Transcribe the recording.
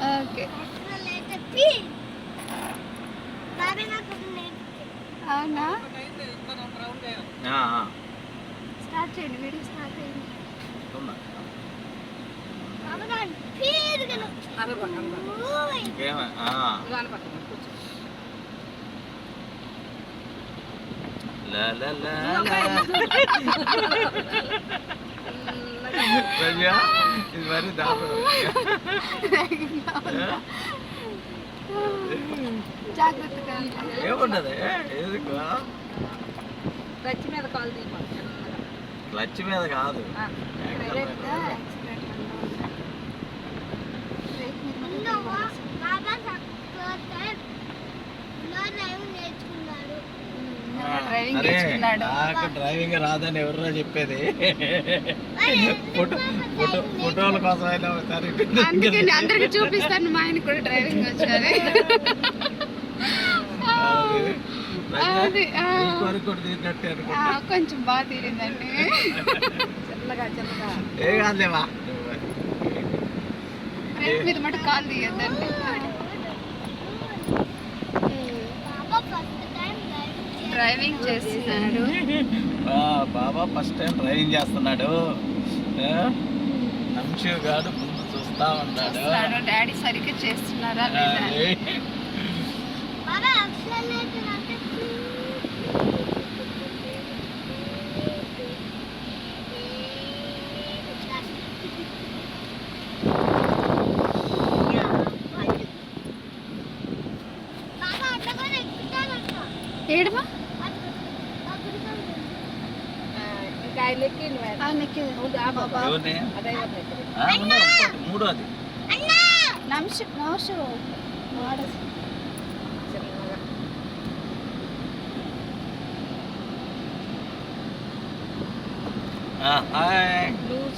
Okay. అవునా? Start చేయండి, video start అయింది. ఇది మరి దాపడం జాగ్రత్తగా ఏముండదు. క్లచ్ మీద కాల్ తీయమని క్లచ్ మీద కాదు, డ్రైవింగ్ అరే నేర్చుకున్నాడు. నాకు డ్రైవింగ్ రాదని ఎవరో చెప్పేది. ఫోటోల కోసం అయినా ఒకసారి అందుకే అందరికి చూపిస్తాను మా ఆయన కూడా డ్రైవింగ్ వచ్చారు. అది కొంచెం బాగా తీరిందండి. ఏ కాదులేవా, రేపు మీద మటు కాల్ తీయద్దండి. డ్రైవింగ్ చేస్తున్నాడు బాబా, ఫస్ట్ టైం డ్రైవింగ్ చేస్తున్నాడు. నంశు గారు ముందు చూస్తా ఉన్నాడు. డాడీ సరిగ్గా చేస్తున్నారా లేదా? ఏడమా మూడోది నమ్షు హాయ్. నువ్వు